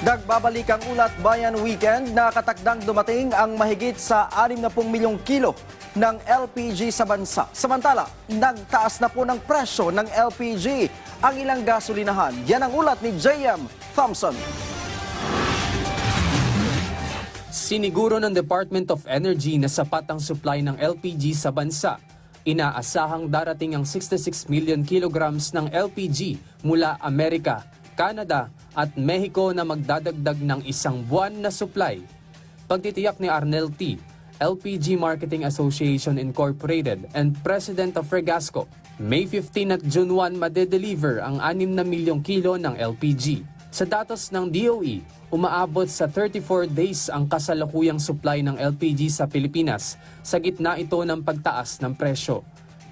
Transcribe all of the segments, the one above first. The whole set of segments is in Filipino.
Nagbabalik ang Ulat Bayan Weekend na katakdang dumating ang mahigit sa 60 milyong kilo ng LPG sa bansa. Samantala, nagtaas na po ng presyo ng LPG ang ilang gasolinahan. Yan ang ulat ni JM Thompson. Siniguro ng Department of Energy na sapat ang supply ng LPG sa bansa. Inaasahang darating ang 66 million kilograms ng LPG mula Amerika, Canada at Mexico na magdadagdag ng isang buwan na supply. Pagtitiyak ni Arnel T., LPG Marketing Association Incorporated and President of Regasco, May 15 at June 1 madedeliver ang 6 na milyong kilo ng LPG. Sa datos ng DOE, umaabot sa 34 days ang kasalukuyang supply ng LPG sa Pilipinas sa gitna ito ng pagtaas ng presyo.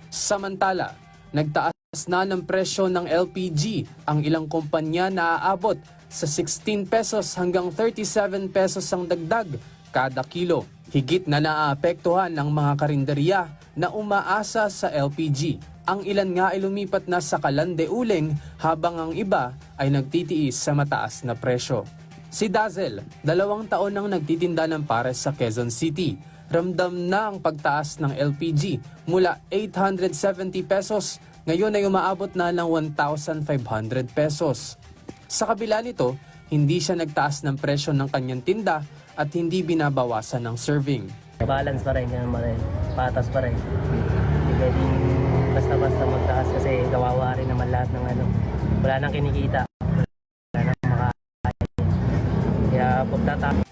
Samantala, nagtaas na ng presyo ng LPG ang ilang kumpanya na aabot sa 16 pesos hanggang 37 pesos ang dagdag kada kilo. Higit na naaapektuhan ng mga karinderya na umaasa sa LPG. Ang ilan nga ay lumipat na sa kalande-uling habang ang iba ay nagtitiis sa mataas na presyo. Si Dazzle, 2 taon nang nagtitinda ng pares sa Quezon City. Ramdam na ang pagtaas ng LPG mula 870 pesos, ngayon ay umaabot na ng 1,500 pesos. Sa kabila nito, hindi siya nagtaas ng presyo ng kanyang tinda at hindi binabawasan ng serving. Balance pa rin, ganun pa rin. Patas pa rin. Hindi pwedeng basta-basta magtaas kasi kawawa rin naman lahat ng ano. Wala nang kinikita. Wala nang makakain. Kaya pagtatapos.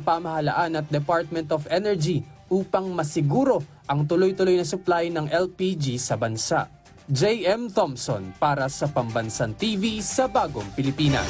Pamahalaan at Department of Energy upang masiguro ang tuloy-tuloy na supply ng LPG sa bansa. JM Thompson para sa Pambansang TV sa Bagong Pilipinas.